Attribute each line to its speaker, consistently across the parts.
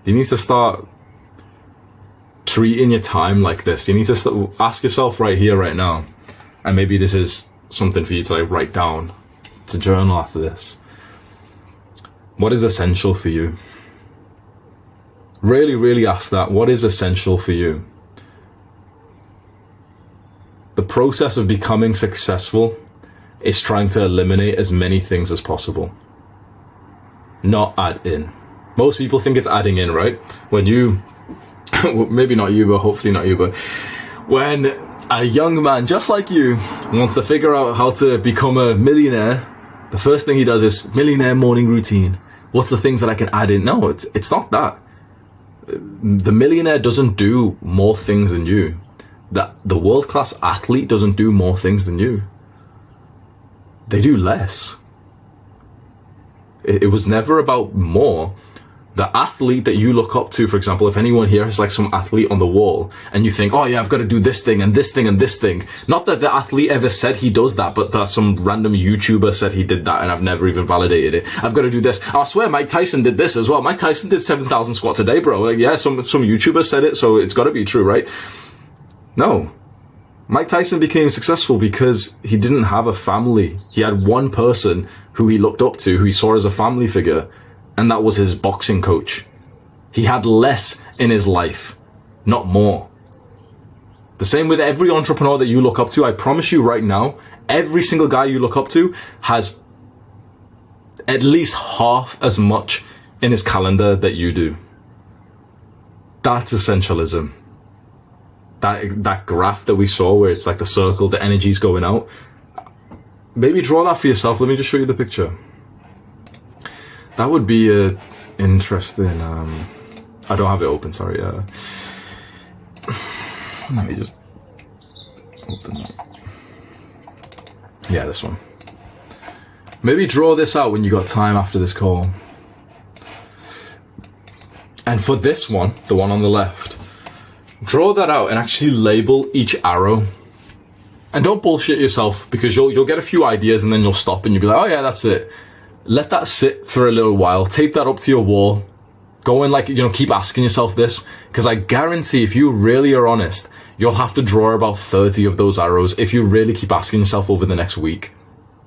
Speaker 1: You need to start treating your time like this. You need to ask yourself right here, right now, and maybe this is something for you to like write down, to journal after this. What is essential for you? Really, really ask that. What is essential for you? The process of becoming successful is trying to eliminate as many things as possible, not add in. Most people think it's adding in, right? When you, maybe not you, but hopefully not you, but when a young man just like you wants to figure out how to become a millionaire, the first thing he does is millionaire morning routine. What's the things that I can add in? No, it's not that. The millionaire doesn't do more things than you. The world-class athlete doesn't do more things than you. They do less. It was never about more. The athlete that you look up to, for example, if anyone here is like some athlete on the wall and you think, oh yeah, I've got to do this thing and this thing and this thing. Not that the athlete ever said he does that, but that some random YouTuber said he did that and I've never even validated it. I've got to do this. I swear Mike Tyson did this as well. Mike Tyson did 7,000 squats a day, bro. Like, yeah, some YouTuber said it, so it's got to be true, right? No. Mike Tyson became successful because he didn't have a family. He had one person who he looked up to, who he saw as a family figure, and that was his boxing coach. He had less in his life, not more. The same with every entrepreneur that you look up to. I promise you right now, every single guy you look up to has at least half as much in his calendar that you do. That's essentialism. That graph that we saw where it's like the circle, the energy's going out. Maybe draw that for yourself. Let me just show you the picture. That would be interesting. I don't have it open, sorry. Let me just open that. Yeah, this one. Maybe draw this out when you got time after this call. And for this one, the one on the left, draw that out and actually label each arrow. And don't bullshit yourself, because you'll get a few ideas and then you'll stop and you'll be like, oh yeah, that's it. Let that sit for a little while. Tape that up to your wall. Go and keep asking yourself this, because I guarantee if you really are honest, you'll have to draw about 30 of those arrows if you really keep asking yourself over the next week.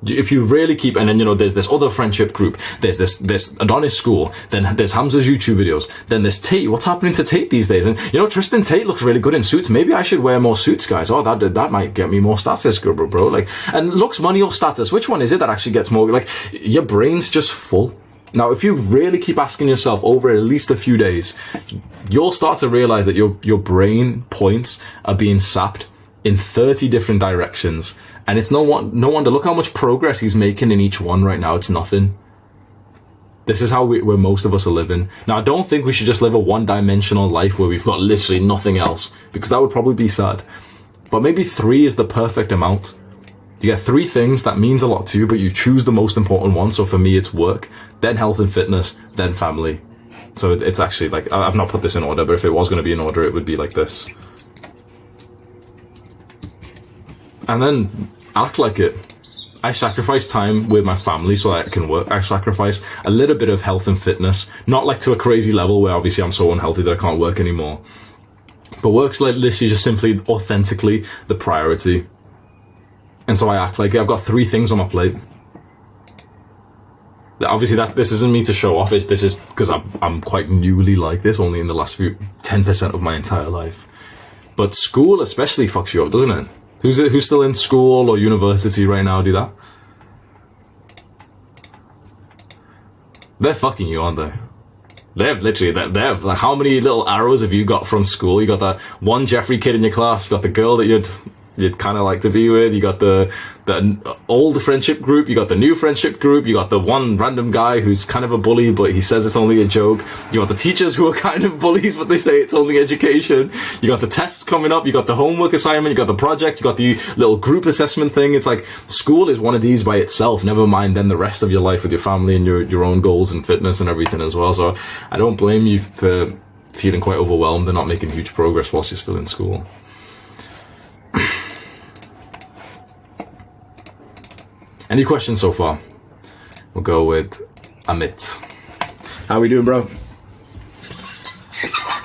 Speaker 1: If you really keep, and then, there's this other friendship group, there's this Adonis school, then there's Hamza's YouTube videos, then there's Tate. What's happening to Tate these days? And, Tristan Tate looks really good in suits. Maybe I should wear more suits, guys. Oh, that might get me more status, bro. And looks, money, or status. Which one is it that actually gets more? Your brain's just full. Now, if you really keep asking yourself over at least a few days, you'll start to realize that your brain points are being sapped in 30 different directions. And it's no wonder, look how much progress he's making in each one right now. It's nothing. This is how where most of us are living. Now, I don't think we should just live a one-dimensional life where we've got literally nothing else, because that would probably be sad. But maybe 3 is the perfect amount. You get 3 things that means a lot to you, but you choose the most important one. So for me, it's work, then health and fitness, then family. So it's actually I've not put this in order, but if it was going to be in order, it would be like this. And then act like it. I sacrifice time with my family so that I can work. I sacrifice a little bit of health and fitness, not to a crazy level where obviously I'm so unhealthy that I can't work anymore. But work's literally just simply authentically the priority. And so I act like it. I've got 3 things on my plate. Obviously this isn't me to show off. This is because I'm quite newly like this, only in the last 10% of my entire life. But school especially fucks you up, doesn't it? Who's still in school or university right now do that? They're fucking you, aren't they? They've how many little arrows have you got from school? You got that one Jeffrey kid in your class, you got the girl that you'd kind of like to be with, you got the old friendship group, you got the new friendship group, you got the one random guy who's kind of a bully but he says it's only a joke, you got the teachers who are kind of bullies but they say it's only education, you got the tests coming up, you got the homework assignment, you got the project, you got the little group assessment thing. It's like school is one of these by itself, never mind then the rest of your life with your family and your own goals and fitness and everything as well. So I don't blame you for feeling quite overwhelmed and not making huge progress whilst you're still in school. Any questions so far? We'll go with Amit. How we doing, bro?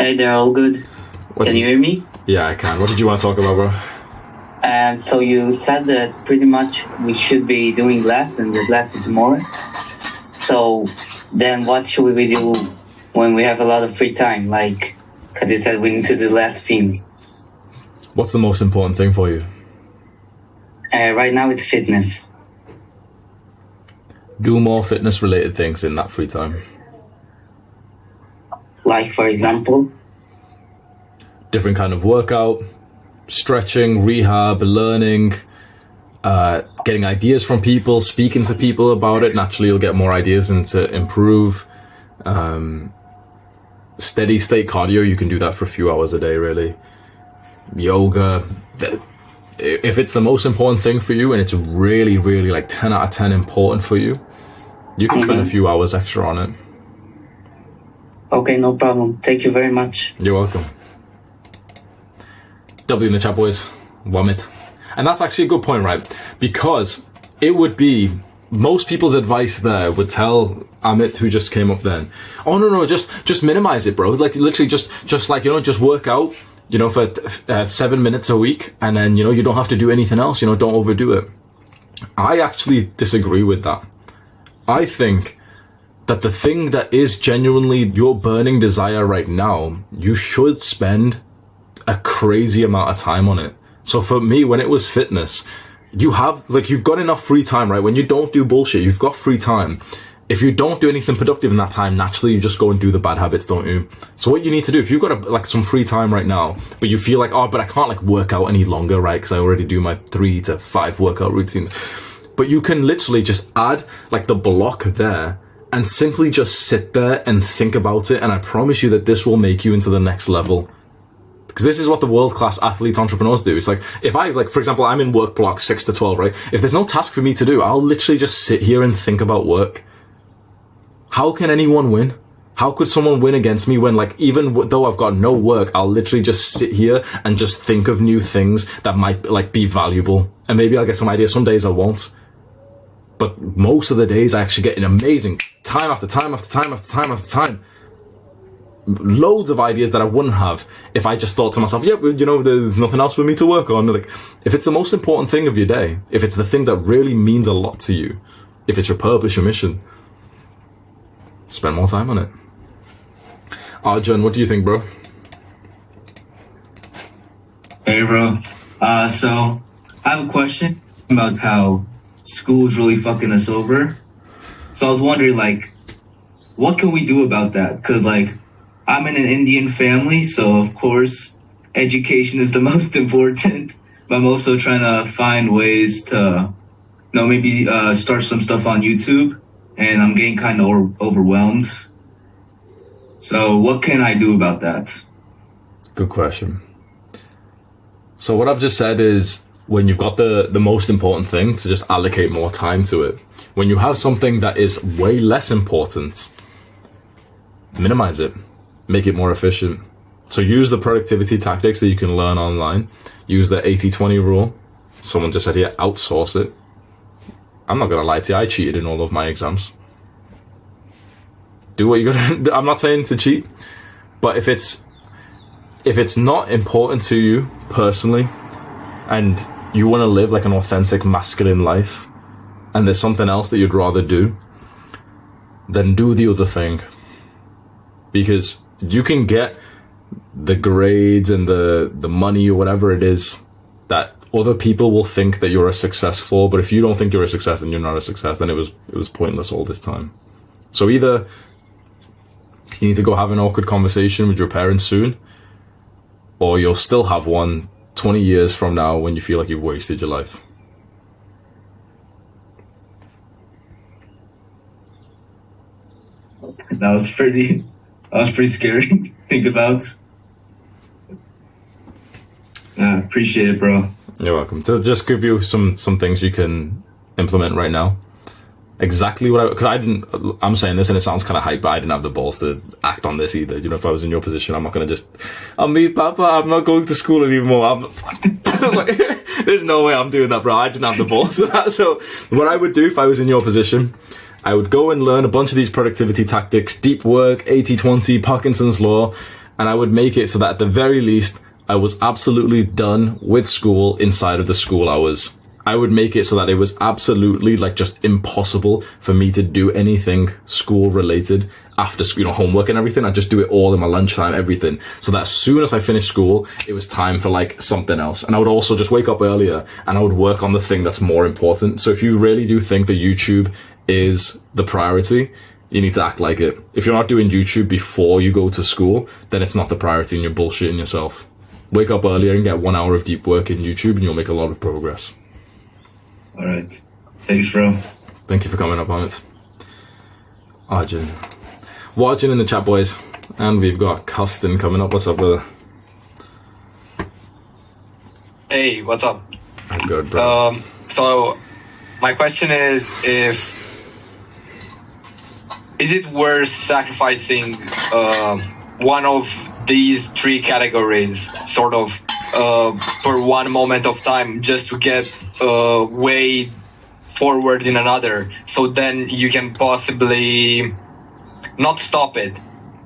Speaker 2: Hey, they're all good. Can you hear me?
Speaker 1: Yeah, I can. What did you want to talk about, bro?
Speaker 2: So you said that pretty much we should be doing less and that less is more. So then what should we do when we have a lot of free time? Like, because you said we need to do less things.
Speaker 1: What's the most important thing for you?
Speaker 2: Right now it's fitness.
Speaker 1: Do more fitness-related things in that free time.
Speaker 2: Like, for example?
Speaker 1: Different kind of workout, stretching, rehab, learning, getting ideas from people, speaking to people about it. Naturally, you'll get more ideas and to improve. Steady state cardio, you can do that for a few hours a day, really. Yoga. If it's the most important thing for you and it's really, really like 10 out of 10 important for you, you can spend a few hours extra on it.
Speaker 2: Okay, no problem. Thank you very much.
Speaker 1: You're welcome. W in the chat, boys. Wamit. And that's actually a good point, right? Because it would be, most people's advice there would tell Amit, who just came up then, oh no, just minimize it, bro. Like literally just like, just work out, for 7 minutes a week, and then, you don't have to do anything else, don't overdo it. I actually disagree with that. I think that the thing that is genuinely your burning desire right now, you should spend a crazy amount of time on it. So for me, when it was fitness, you've got enough free time, right? When you don't do bullshit, you've got free time. If you don't do anything productive in that time, naturally you just go and do the bad habits, don't you? So what you need to do, if you've got some free time right now, but you feel like, oh, but I can't work out any longer, right? Because I already do my 3 to 5 workout routines. But you can literally just add the block there and simply just sit there and think about it. And I promise you that this will make you into the next level. Because this is what the world-class athletes, entrepreneurs do. It's like, if for example, I'm in work block 6 to 12, right? If there's no task for me to do, I'll literally just sit here and think about work. How can anyone win? How could someone win against me when, even though I've got no work, I'll literally just sit here and just think of new things that might, be valuable. And maybe I'll get some ideas. Some days I won't. But most of the days I actually get an amazing time after time after time after time after time. Loads of ideas that I wouldn't have if I just thought to myself, yeah, there's nothing else for me to work on. If it's the most important thing of your day, if it's the thing that really means a lot to you, if it's your purpose, your mission, spend more time on it. Arjun, what do you think, bro?
Speaker 3: Hey, bro. So I have a question about how school's really fucking us over. So I was wondering, what can we do about that? Because, I'm in an Indian family, so of course education is the most important. But I'm also trying to find ways to, maybe start some stuff on YouTube, and I'm getting kind of overwhelmed. So what can I do about that?
Speaker 1: Good question. So what I've just said is, when you've got the most important thing, to just allocate more time to it. When you have something that is way less important, minimize it. Make it more efficient. So use the productivity tactics that you can learn online. Use the 80-20 rule. Someone just said here, outsource it. I'm not going to lie to you, I cheated in all of my exams. Do what you got to do. I'm not saying to cheat, but if it's not important to you personally, and you want to live an authentic masculine life, and there's something else that you'd rather do, then do the other thing. Because you can get the grades and the money or whatever it is that other people will think that you're a success for, but if you don't think you're a success, then you're not a success, then it was pointless all this time. So either you need to go have an awkward conversation with your parents soon, or you'll still have one 20 years from now when you feel like you've wasted your life.
Speaker 3: That was pretty scary to think about. Appreciate it, bro.
Speaker 1: You're welcome. To just give you some things you can implement right now. Exactly what I'm saying this and it sounds kind of hype, but I didn't have the balls to act on this either. If I was in your position, I'm not going to I'm me, Papa, I'm not going to school anymore. There's no way I'm doing that, bro. I didn't have the balls for that. So what I would do if I was in your position, I would go and learn a bunch of these productivity tactics, deep work, 80-20, Parkinson's law, And I would make it so that at the very least, I was absolutely done with school inside of the school hours. I would make it so that it was absolutely like just impossible for me to do anything school related after school, homework and everything. I'd just do it all in my lunchtime, everything. So that as soon as I finished school, it was time for like something else. And I would also just wake up earlier and I would work on the thing that's more important. So if you really do think that YouTube is the priority, you need to act like it. If you're not doing YouTube before you go to school, then it's not the priority and you're bullshitting yourself. Wake up earlier and get 1 hour of deep work in YouTube and you'll make a lot of progress.
Speaker 3: All right. Thanks, bro.
Speaker 1: Thank you for coming up on it. Arjun. Watching in the chat, boys. And we've got Custin coming up. What's up, brother?
Speaker 4: Hey, what's up?
Speaker 1: I'm good, bro.
Speaker 4: So my question is it worth sacrificing one of these three categories sort of for one moment of time just to get way forward in another, so then you can possibly not stop it,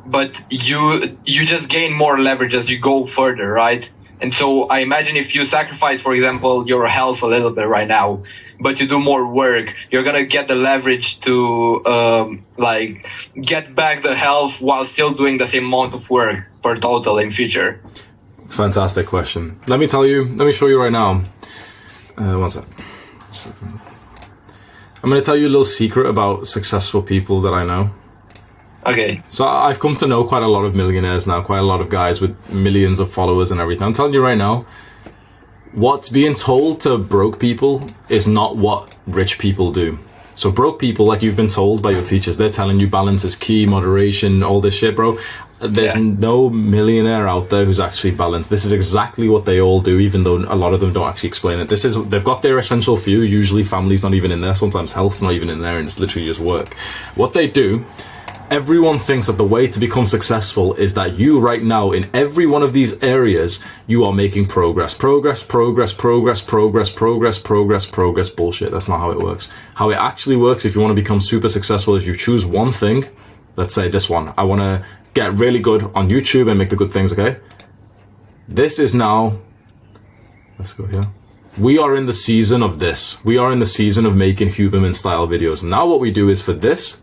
Speaker 4: but you just gain more leverage as you go further, right? And so I imagine if you sacrifice, for example, your health a little bit right now, but you do more work, you're gonna get the leverage to like get back the health while still doing the same amount of work per total in future.
Speaker 1: Fantastic question. Let me show you right now. One sec. I'm going to tell you a little secret about successful people that I know.
Speaker 4: Okay.
Speaker 1: So I've come to know quite a lot of millionaires now, quite a lot of guys with millions of followers and everything. I'm telling you right now, what's being told to broke people is not what rich people do. So broke people, like you've been told by your teachers, they're telling you balance is key, moderation, all this shit, bro. There's no millionaire out there who's actually balanced. This is exactly what they all do, even though a lot of them don't actually explain it. They've got their essential few. Usually family's not even in there. Sometimes health's not even in there, and it's literally just work. What they do, everyone thinks that the way to become successful is that you right now, in every one of these areas, you are making progress. Progress. Bullshit. That's not how it works. How it actually works, if you want to become super successful, is you choose one thing. Let's say this one. I want to get really good on YouTube and make the good things, okay? This is now... Let's go here. We are in the season of this. We are in the season of making Huberman style videos. Now what we do is for this,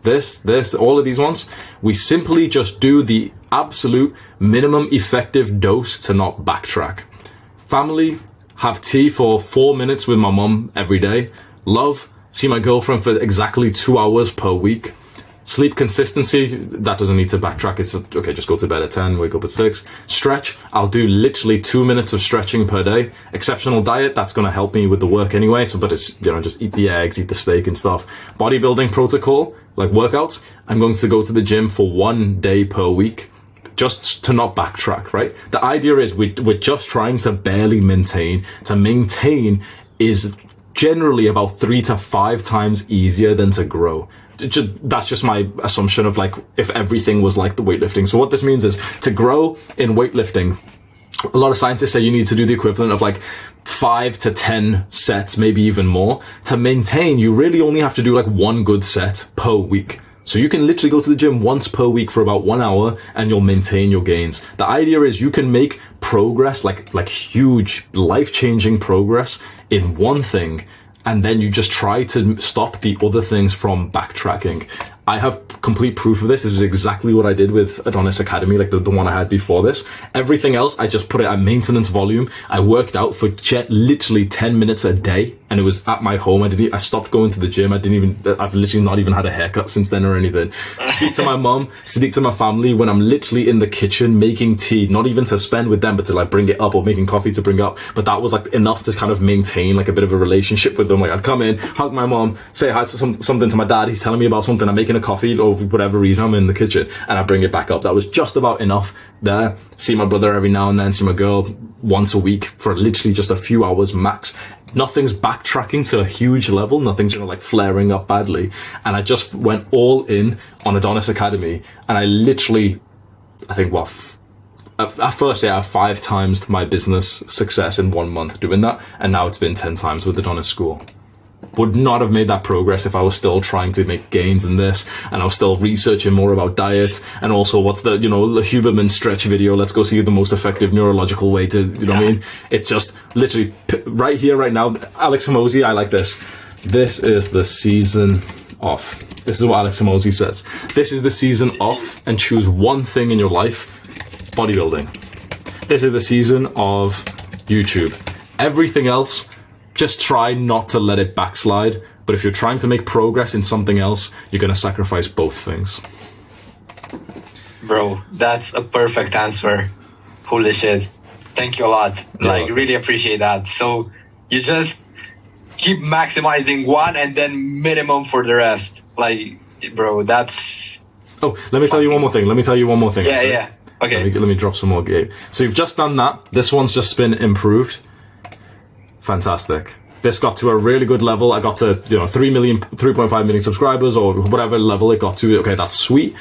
Speaker 1: all of these ones, we simply just do the absolute minimum effective dose to not backtrack. Family, have tea for 4 minutes with my mum every day. Love, see my girlfriend for exactly 2 hours per week. Sleep consistency, that doesn't need to backtrack. It's okay, just go to bed at 10, wake up at 6. Stretch, I'll do literally 2 minutes of stretching per day. Exceptional diet, that's going to help me with the work anyway. So, but it's, just eat the eggs, eat the steak and stuff. Bodybuilding protocol, like workouts, I'm going to go to the gym for 1 day per week, just to not backtrack, right? The idea is we're just trying to barely maintain. To maintain is generally about 3 to 5 times easier than to grow. That's just my assumption of like if everything was like the weightlifting. So what this means is to grow in weightlifting, a lot of scientists say you need to do the equivalent of like 5 to 10 sets, maybe even more. To maintain, you really only have to do like 1 good set per week. So you can literally go to the gym once per week for about 1 hour and you'll maintain your gains. The idea is you can make progress, like huge life-changing progress in one thing, and then you just try to stop the other things from backtracking. I have complete proof of this. This is exactly what I did with Adonis Academy, like the one I had before this. Everything else, I just put it at maintenance volume. I worked out for literally 10 minutes a day, and it was at my home. I stopped going to the gym. I've literally not even had a haircut since then or anything. Speak to my mom, speak to my family when I'm literally in the kitchen making tea, not even to spend with them, but to like bring it up, or making coffee to bring up. But that was like enough to kind of maintain like a bit of a relationship with them. Like I'd come in, hug my mom, say hi to something to my dad. He's telling me about something. I'm making a coffee or whatever reason, I'm in the kitchen and I bring it back up. That was just about enough there. See my brother every now and then, see my girl once a week for literally just a few hours max. Nothing's backtracking to a huge level. Nothing's like flaring up badly. And I just went all in on Adonis Academy, and I literally, I think, at first, I 5 times my business success in 1 month doing that, and now it's been 10 times with Adonis School. would not have made that progress if I was still trying to make gains in this, and I was still researching more about diet, and also what's the, the Huberman stretch video, let's go see the most effective neurological way to, what I mean? It's just literally right here, right now. Alex Hormozy, I like this. This is the season off. This is what Alex Hormozy says. This is the season off, and choose one thing in your life. Bodybuilding. This is the season of YouTube. Everything else, just try not to let it backslide. But if you're trying to make progress in something else, you're going to sacrifice both things.
Speaker 4: Bro, that's a perfect answer. Holy shit. Thank you a lot. Like, really appreciate that. So you just keep maximizing one and then minimum for the rest. Like, bro, that's...
Speaker 1: Oh, let me tell you one more thing.
Speaker 4: Yeah. Okay.
Speaker 1: Let me drop some more game. So you've just done that. This one's just been improved. Fantastic. This got to a really good level. I got to, 3.5 million subscribers, or whatever level it got to. Okay, that's sweet.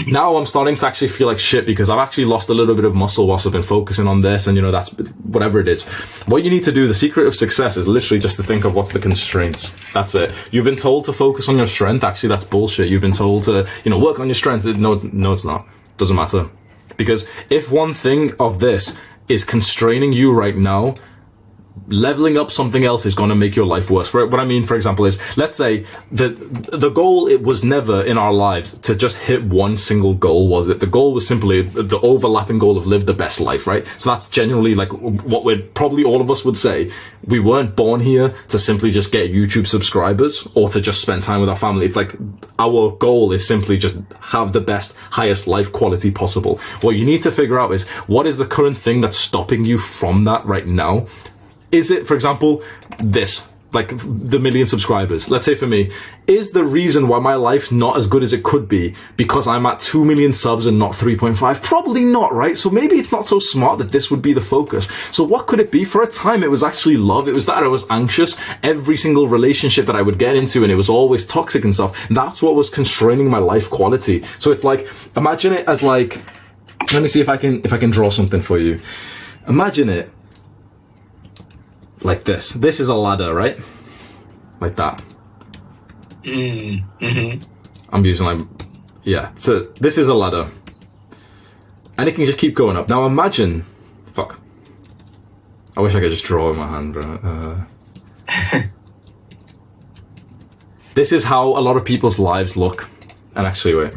Speaker 1: Now I'm starting to actually feel like shit because I've actually lost a little bit of muscle whilst I've been focusing on this, and that's whatever it is. What you need to do, the secret of success, is literally just to think of what's the constraints. That's it. You've been told to focus on your strength. Actually, that's bullshit. You've been told to, work on your strength. No, it's not. Doesn't matter. Because if one thing of this is constraining you right now, leveling up something else is going to make your life worse. What I mean, for example, is, let's say the goal, it was never in our lives to just hit one single goal, was it? The goal was simply the overlapping goal of live the best life, right? So that's genuinely like what probably all of us would say. We weren't born here to simply just get YouTube subscribers or to just spend time with our family. It's like our goal is simply just have the best, highest life quality possible. What you need to figure out is, what is the current thing that's stopping you from that right now? Is it, for example, this, like the million subscribers? Let's say for me, is the reason why my life's not as good as it could be because I'm at 2 million subs and not 3.5? Probably not, right? So maybe it's not so smart that this would be the focus. So what could it be? For a time, it was actually love. It was that I was anxious. Every single relationship that I would get into, and it was always toxic and stuff. That's what was constraining my life quality. So it's like, imagine it as like, let me see if I can draw something for you. Imagine it like this. This is a ladder, right? Like that. I'm using so this is a ladder. And it can just keep going up. Now imagine, fuck. I wish I could just draw in my hand, right? This is how a lot of people's lives look. And actually, wait.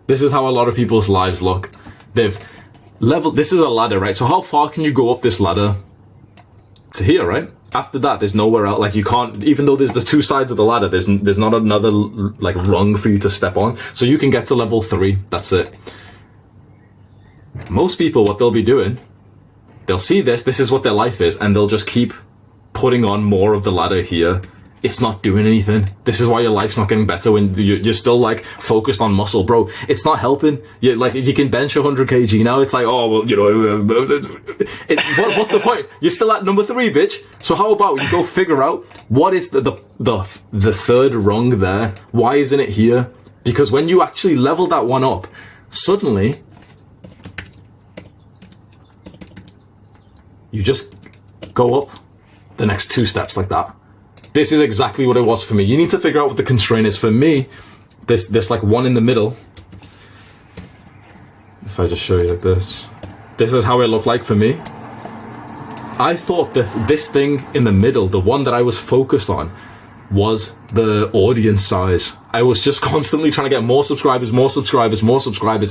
Speaker 1: This is how a lot of people's lives look. They've leveled, this is a ladder, right? So how far can you go up this ladder? To here, right? After that, there's nowhere else. Like, you can't, even though there's the two sides of the ladder, there's not another, like, rung for you to step on. So you can get to level 3. That's it. Most people, what they'll be doing, they'll see this is what their life is, and they'll just keep putting on more of the ladder here. It's not doing anything. This is why your life's not getting better when you're still like focused on muscle, bro. It's not helping. You like, if you can bench 100 kg now, it's like, oh well, what's the point? You're still at number 3, bitch. So how about you go figure out what is the third rung there? Why isn't it here? Because when you actually level that one up, suddenly you just go up the next 2 steps like that. This is exactly what it was for me. You need to figure out what the constraint is. For me, this like one in the middle. If I just show you like this is how it looked like for me. I thought that this thing in the middle, the one that I was focused on, was the audience size. I was just constantly trying to get more subscribers.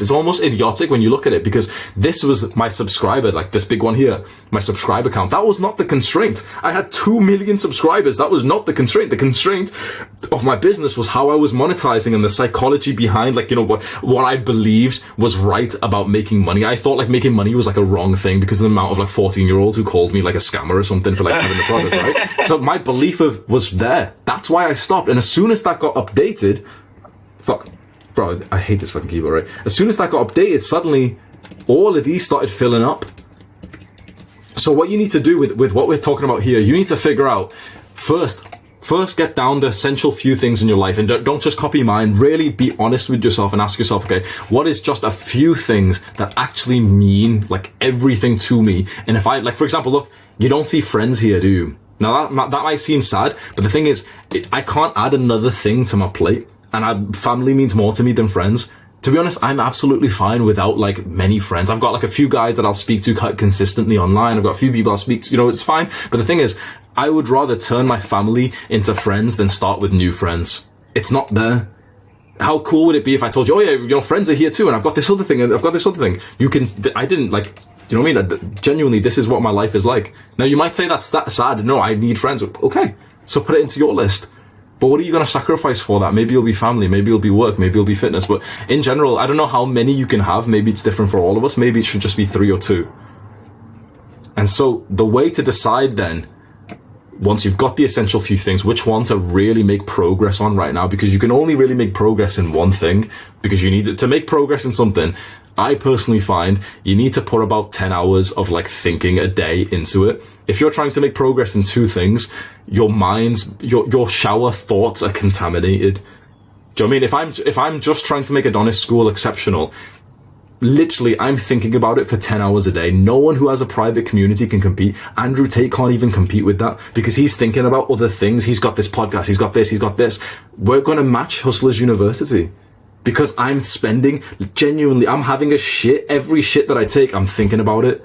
Speaker 1: It's almost idiotic when you look at it, because this was my subscriber, like this big one here, my subscriber count. That was not the constraint. I had 2 million subscribers. That was not the constraint. The constraint of my business was how I was monetizing and the psychology behind, like, what I believed was right about making money. I thought like making money was like a wrong thing because of the amount of like 14-year-olds who called me like a scammer or something for like having the product, right? So my belief was there. That's why I stopped. And as soon as that got updated, fuck, bro, I hate this fucking keyboard, right? As soon as that got updated, suddenly all of these started filling up. So what you need to do with what we're talking about here, you need to figure out, first, First, get down the essential few things in your life, and don't just copy mine. Really be honest with yourself and ask yourself, okay, what is just a few things that actually mean like everything to me? And if I, like, for example, look, you don't see friends here, do you? Now that might seem sad, but the thing is, I can't add another thing to my plate, and family means more to me than friends. To be honest, I'm absolutely fine without like many friends. I've got like a few guys that I'll speak to consistently online. I've got a few people I'll speak to, you know, it's fine. But the thing is, I would rather turn my family into friends than start with new friends. It's not there. How cool would it be if I told you, oh yeah, you know, friends are here too, and I've got this other thing, and I've got this other thing. I didn't like, you know what I mean? Genuinely, this is what my life is like. Now you might say that's sad. No, I need friends. Okay, so put it into your list. But what are you going to sacrifice for that? Maybe it'll be family, maybe it'll be work, maybe it'll be fitness. But in general, I don't know how many you can have. Maybe it's different for all of us. Maybe it should just be 3 or 2. And so the way to decide then, once you've got the essential few things, which one to really make progress on right now, because you can only really make progress in one thing, because you need to make progress in something. I personally find you need to put about 10 hours of like thinking a day into it. If you're trying to make progress in 2 things, your your shower thoughts are contaminated. Do you know what I mean? If I'm just trying to make Adonis school exceptional, literally I'm thinking about it for 10 hours a day. No one who has a private community can compete. Andrew Tate can't even compete with that because he's thinking about other things. He's got this podcast, he's got this. We're going to match Hustlers University. Because I'm spending, genuinely, I'm having every shit that I take, I'm thinking about it.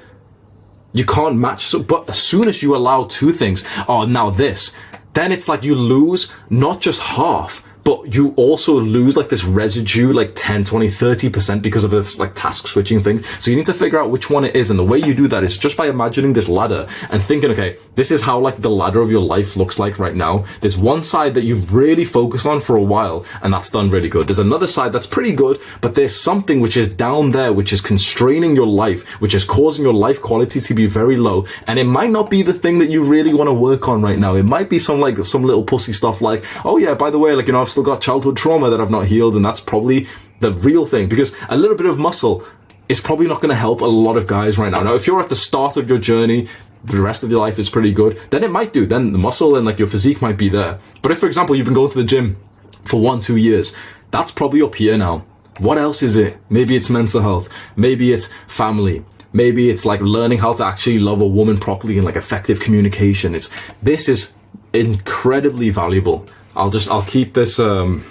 Speaker 1: You can't match, but as soon as you allow 2 things, oh, now this, then it's like you lose not just half, but you also lose like this residue, like 10, 20, 30% because of this like task switching thing. So you need to figure out which one it is. And the way you do that is just by imagining this ladder and thinking, okay, this is how like the ladder of your life looks like right now. There's one side that you've really focused on for a while and that's done really good. There's another side that's pretty good, but there's something which is down there, which is constraining your life, which is causing your life quality to be very low. And it might not be the thing that you really want to work on right now. It might be some little pussy stuff like, oh yeah, by the way, like, you know, I've still got childhood trauma that I've not healed, and that's probably the real thing, because a little bit of muscle is probably not going to help a lot of guys right now. Now, if you're at the start of your journey, the rest of your life is pretty good, then it might do. Then the muscle and like your physique might be there. But if, for example, you've been going to the gym for 1-2 years, that's probably up here now. What else is it? Maybe it's mental health. Maybe it's family. Maybe it's like learning how to actually love a woman properly and like effective communication. This is incredibly valuable. I'll keep this, I'll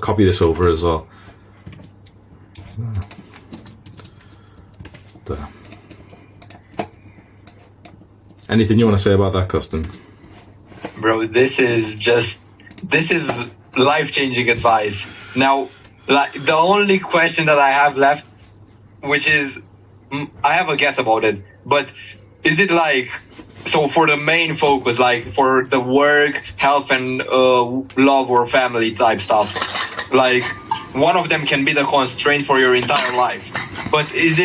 Speaker 1: copy this over as well. There. Anything you want to say about that, Custom?
Speaker 4: Bro, this is life-changing advice. Now, like, the only question that I have left, which is, I have a guess about it, but is it like, so for the main focus, like for the work, health, and love or family type stuff, like one of them can be the constraint for your entire life. But is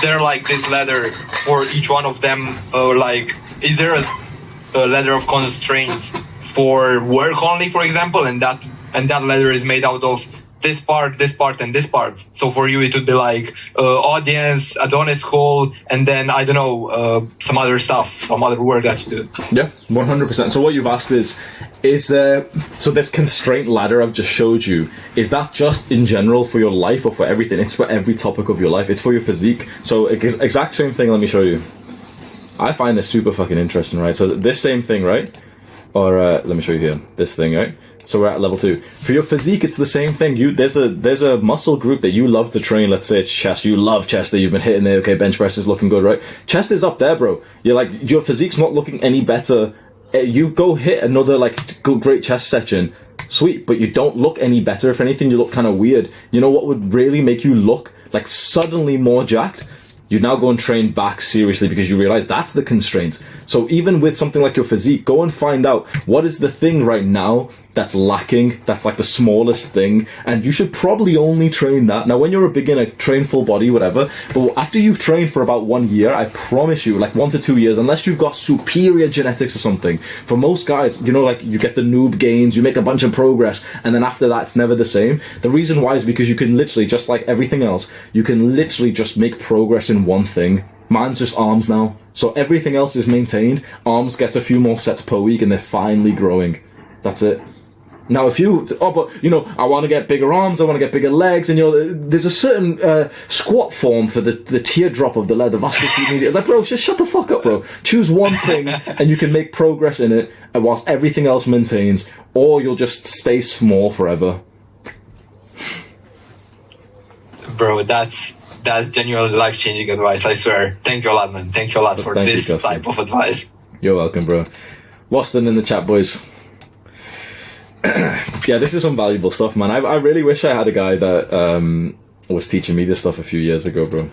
Speaker 4: there like this ladder for each one of them? Like, is there a ladder of constraints for work only, for example, and that ladder is made out of this part, and this part. So for you, it would be like audience, Adonis call, and then, I don't know, some other stuff, some other work that you do.
Speaker 1: Yeah, 100%. So what you've asked is there, so this constraint ladder I've just showed you, is that just in general for your life or for everything? It's for every topic of your life. It's for your physique. So exact same thing, let me show you. I find this super fucking interesting, right? So this same thing, right? Or let me show you here, this thing, right? So we're at level 2. For your physique, it's the same thing. There's a muscle group that you love to train. Let's say it's chest. You love chest that you've been hitting there. Okay, bench press is looking good, right? Chest is up there, bro. You're like, your physique's not looking any better. You go hit another like great chest section. Sweet, but you don't look any better. If anything, you look kind of weird. You know what would really make you look like suddenly more jacked? You now go and train back seriously because you realize that's the constraint. So even with something like your physique, go and find out what is the thing right now that's lacking, that's like the smallest thing, and you should probably only train that. Now when you're a beginner, train full body, whatever, but after you've trained for about 1 year, I promise you, like 1 to 2 years, unless you've got superior genetics or something, for most guys, you know, like you get the noob gains, you make a bunch of progress, and then after that it's never the same. The reason why is because you can literally, just like everything else, you can literally just make progress in one thing. Mine's just arms now, so everything else is maintained. Arms gets a few more sets per week and they're finally growing. That's it. Now, if you, but I want to get bigger arms, I want to get bigger legs, and there's a certain squat form for the teardrop of the leg, the vascular medial. Like, bro, just shut the fuck up, bro. Choose one thing, and you can make progress in it, and whilst everything else maintains, or you'll just stay small forever.
Speaker 4: Bro, that's genuinely life-changing advice, I swear. Thank you a lot, man. Thank you a lot for this type of advice.
Speaker 1: You're welcome, bro. Waston in the chat, boys. Yeah, this is some valuable stuff, man. I really wish I had a guy that was teaching me this stuff a few years ago, bro.